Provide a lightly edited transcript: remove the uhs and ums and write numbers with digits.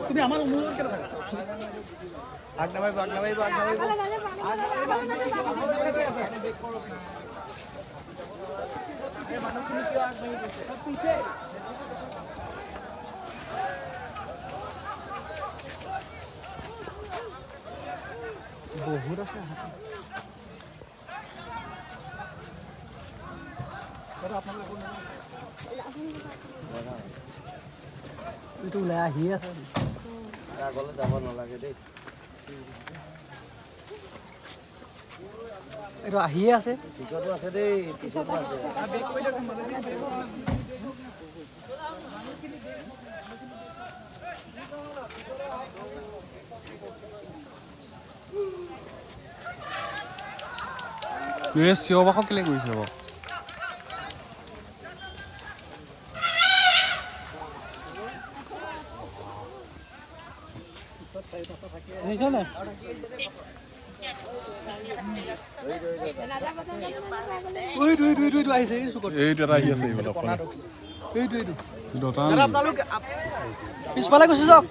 তুমি আমার অনুরোধ কেন থাকা বহুত আছে এইটো ওলাই আহি আছে আগলৈ যাব নালাগে দেই এইটো আহিয়ে আছে পিছতো আছে দেই পিছতো আছে বেক কৰি দিয়ক Yes, yo bajo que le guste bo. এইছো না ওই আইছে সুকট এইটা আহি আছে এইটো এইটো দটা পিছফালে গুচি যাওক